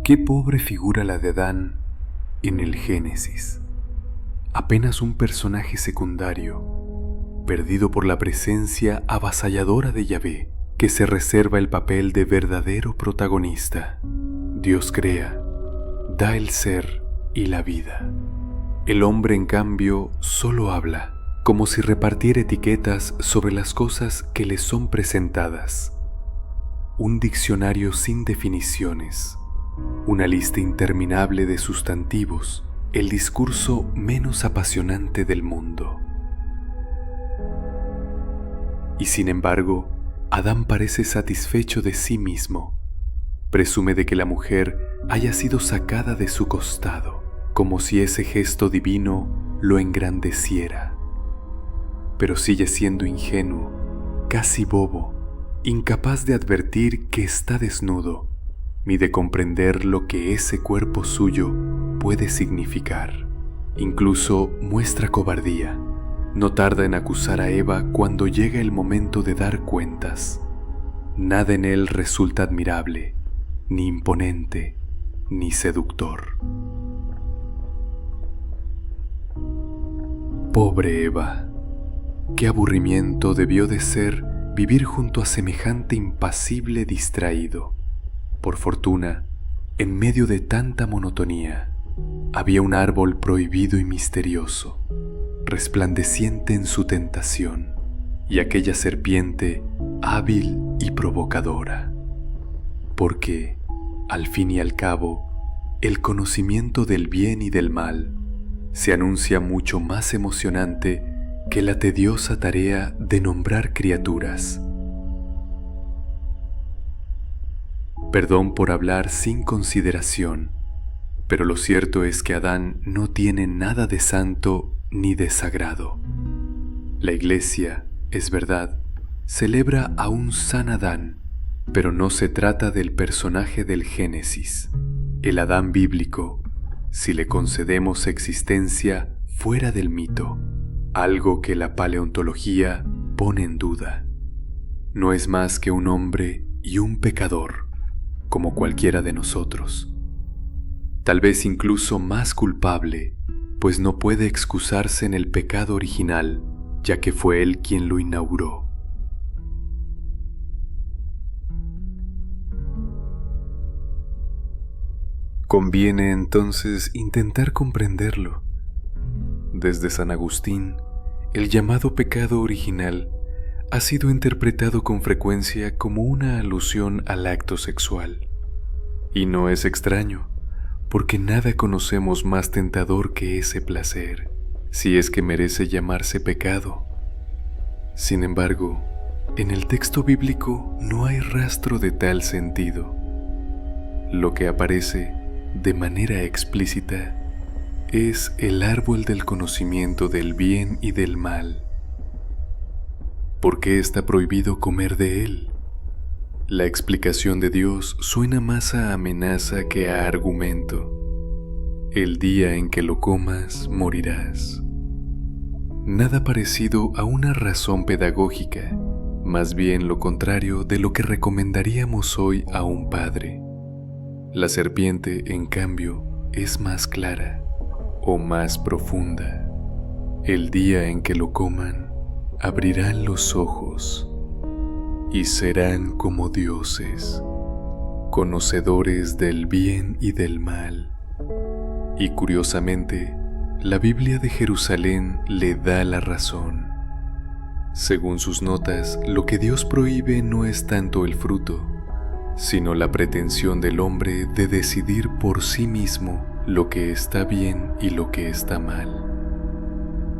Qué pobre figura la de Adán en el Génesis. Apenas un personaje secundario, perdido por la presencia avasalladora de Yahvé, que se reserva el papel de verdadero protagonista. Dios crea, da el ser y la vida. El hombre, en cambio, solo habla, como si repartiera etiquetas sobre las cosas que le son presentadas. Un diccionario sin definiciones, una lista interminable de sustantivos, el discurso menos apasionante del mundo. Y sin embargo, Adán parece satisfecho de sí mismo. Presume de que la mujer haya sido sacada de su costado, como si ese gesto divino lo engrandeciera. Pero sigue siendo ingenuo, casi bobo, incapaz de advertir que está desnudo, ni de comprender lo que ese cuerpo suyo puede significar. Incluso muestra cobardía. No tarda en acusar a Eva cuando llega el momento de dar cuentas. Nada en él resulta admirable, ni imponente, ni seductor. Pobre Eva, qué aburrimiento debió de ser vivir junto a semejante impasible distraído. Por fortuna, en medio de tanta monotonía, había un árbol prohibido y misterioso, resplandeciente en su tentación, y aquella serpiente hábil y provocadora. Porque, al fin y al cabo, el conocimiento del bien y del mal se anuncia mucho más emocionante que la tediosa tarea de nombrar criaturas. Perdón por hablar sin consideración, pero lo cierto es que Adán no tiene nada de santo ni de sagrado. La Iglesia, es verdad, celebra a un San Adán, pero no se trata del personaje del Génesis, el Adán bíblico, si le concedemos existencia fuera del mito, algo que la paleontología pone en duda. No es más que un hombre y un pecador, como cualquiera de nosotros. Tal vez incluso más culpable, pues no puede excusarse en el pecado original, ya que fue él quien lo inauguró. Conviene entonces intentar comprenderlo. Desde San Agustín, el llamado pecado original ha sido interpretado con frecuencia como una alusión al acto sexual. Y no es extraño, porque nada conocemos más tentador que ese placer, si es que merece llamarse pecado. Sin embargo, en el texto bíblico no hay rastro de tal sentido. Lo que aparece de manera explícita es el árbol del conocimiento del bien y del mal. ¿Por qué está prohibido comer de él? La explicación de Dios suena más a amenaza que a argumento. El día en que lo comas, morirás. Nada parecido a una razón pedagógica, más bien lo contrario de lo que recomendaríamos hoy a un padre. La serpiente, en cambio, es más clara o más profunda. El día en que lo coman, abrirán los ojos y serán como dioses, conocedores del bien y del mal. Y curiosamente, la Biblia de Jerusalén le da la razón. Según sus notas, lo que Dios prohíbe no es tanto el fruto, sino la pretensión del hombre de decidir por sí mismo lo que está bien y lo que está mal.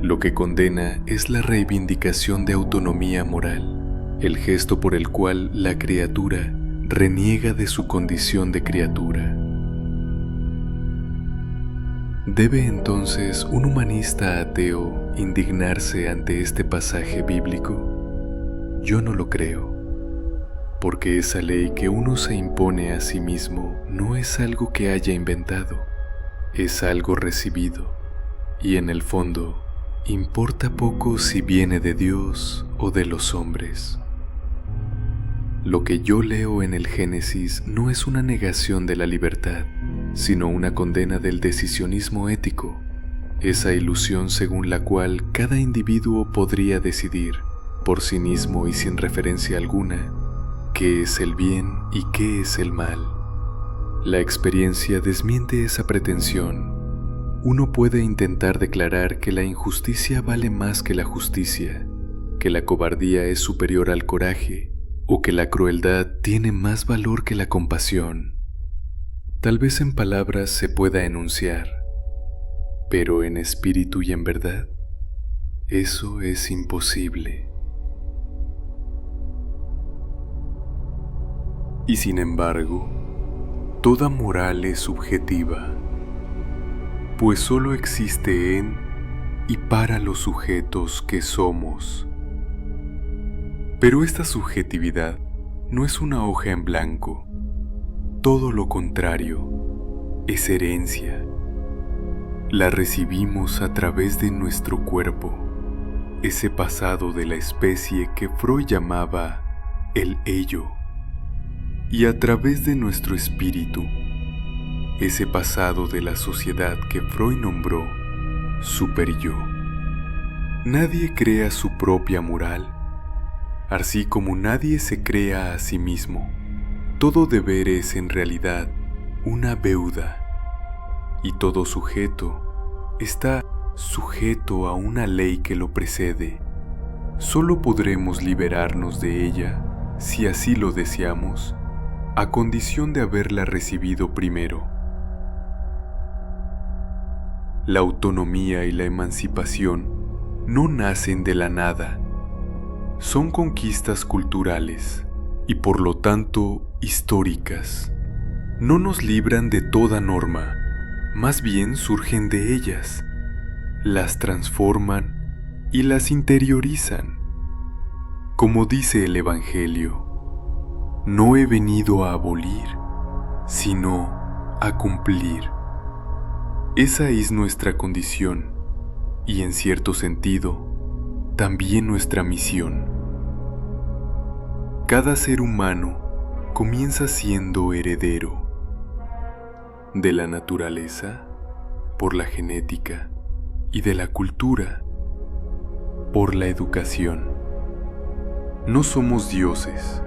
Lo que condena es la reivindicación de autonomía moral, el gesto por el cual la criatura reniega de su condición de criatura. ¿Debe entonces un humanista ateo indignarse ante este pasaje bíblico? Yo no lo creo, porque esa ley que uno se impone a sí mismo no es algo que haya inventado, es algo recibido, y en el fondo importa poco si viene de Dios o de los hombres. Lo que yo leo en el Génesis no es una negación de la libertad, sino una condena del decisionismo ético, esa ilusión según la cual cada individuo podría decidir, por sí mismo y sin referencia alguna, qué es el bien y qué es el mal. La experiencia desmiente esa pretensión. Uno puede intentar declarar que la injusticia vale más que la justicia, que la cobardía es superior al coraje, o que la crueldad tiene más valor que la compasión. Tal vez en palabras se pueda enunciar, pero en espíritu y en verdad, eso es imposible. Y sin embargo, toda moral es subjetiva, pues solo existe en y para los sujetos que somos. Pero esta subjetividad no es una hoja en blanco, todo lo contrario, es herencia. La recibimos a través de nuestro cuerpo, ese pasado de la especie que Freud llamaba el ello, y a través de nuestro espíritu, ese pasado de la sociedad que Freud nombró superyo. Nadie crea su propia moral, así como nadie se crea a sí mismo. Todo deber es en realidad una deuda, y todo sujeto está sujeto a una ley que lo precede. Solo podremos liberarnos de ella, si así lo deseamos, a condición de haberla recibido primero. La autonomía y la emancipación no nacen de la nada. Son conquistas culturales y por lo tanto históricas. No nos libran de toda norma, más bien surgen de ellas, las transforman y las interiorizan. Como dice el Evangelio, no he venido a abolir, sino a cumplir. Esa es nuestra condición y en cierto sentido, también nuestra misión. Cada ser humano comienza siendo heredero de la naturaleza, por la genética, y de la cultura, por la educación. No somos dioses,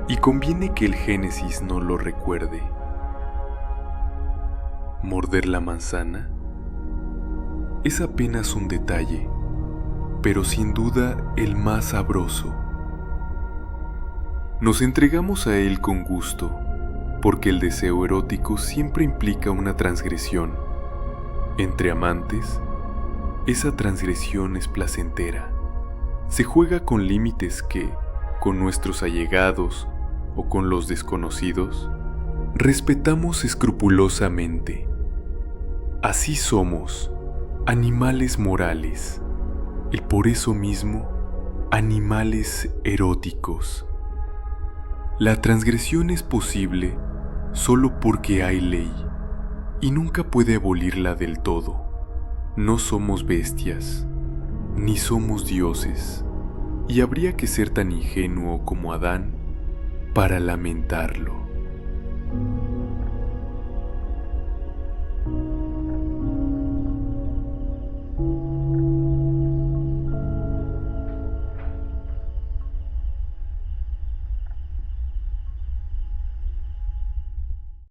y conviene que el Génesis nos lo recuerde. Morder la manzana es apenas un detalle, pero sin duda el más sabroso. Nos entregamos a él con gusto, porque el deseo erótico siempre implica una transgresión. Entre amantes, esa transgresión es placentera. Se juega con límites que, con nuestros allegados o con los desconocidos, respetamos escrupulosamente. Así somos, animales morales, y por eso mismo, animales eróticos. La transgresión es posible solo porque hay ley, y nunca puede abolirla del todo. No somos bestias, ni somos dioses, y habría que ser tan ingenuo como Adán para lamentarlo.